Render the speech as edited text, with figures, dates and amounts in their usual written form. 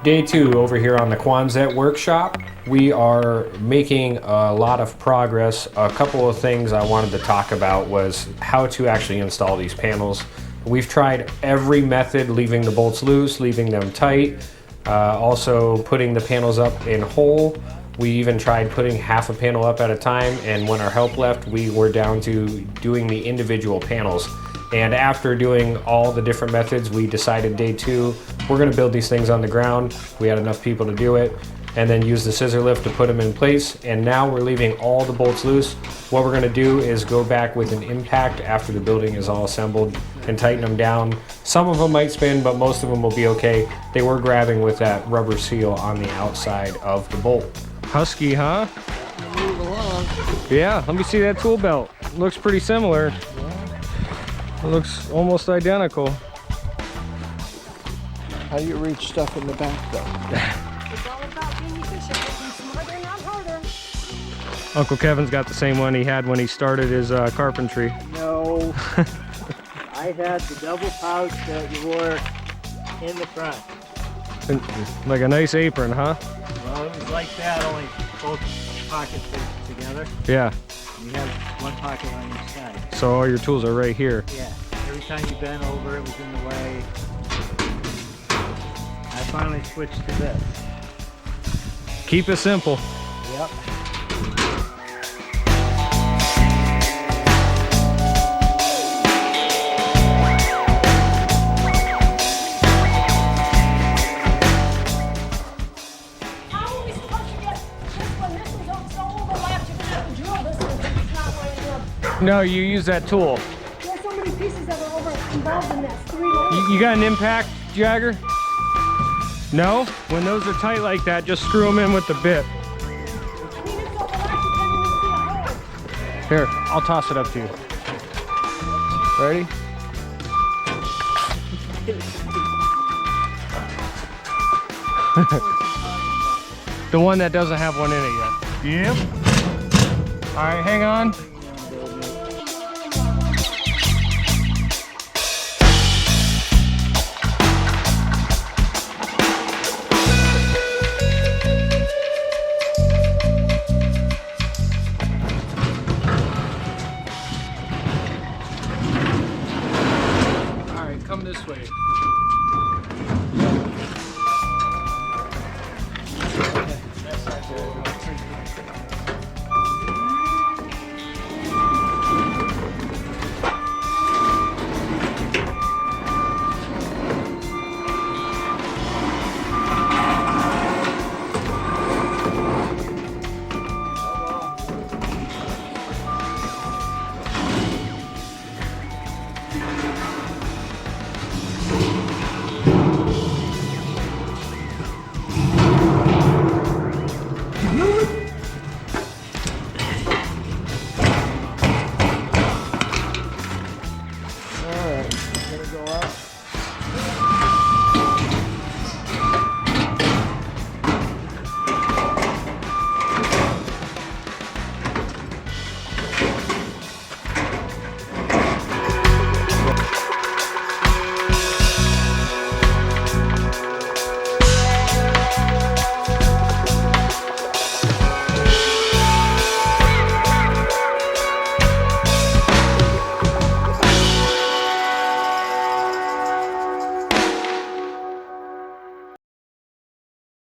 Day 2 over here on the Quonset workshop. We are making a lot of progress. A couple of things I wanted to talk about was how to actually install these panels. We've tried every method, leaving the bolts loose, leaving them tight, also putting the panels up in whole. We even tried putting half a panel up at a time, and when our help left, we were down to doing the individual panels. And after doing all the different methods, we decided day 2, we're gonna build these things on the ground. We had enough people to do it, and then use the scissor lift to put them in place. And now we're leaving all the bolts loose. What we're gonna do is go back with an impact after the building is all assembled and tighten them down. Some of them might spin, but most of them will be okay. They were grabbing with that rubber seal on the outside of the bolt. Husky, huh? Move along. Yeah, let me see that tool belt. Looks pretty similar. It looks almost identical. How do you reach stuff in the back though? It's all about being efficient, working smarter, not harder. Uncle Kevin's got the same one he had when he started his carpentry. No, I had the double pouch that you wore in the front. Like a nice apron, huh? Well, it was like that, only both pockets were together. Yeah. You have one pocket on each side. So all your tools are right here. Yeah, every time you bent over, it was in the way. I finally switched to this. Keep it simple. Yep. How are we supposed to get this one? This one's so overlapped, you're gonna have to drill this one because it's not right enough. No, you use that tool. There's so many pieces that are over involved in this. 3 layers. You got an impact, Jagger? No? When those are tight like that, just screw them in with the bit. I mean, it's overlapped, you can't even see a hole. Here, I'll toss it up to you. Ready? The one that doesn't have one in it yet. Yep. All right, hang on.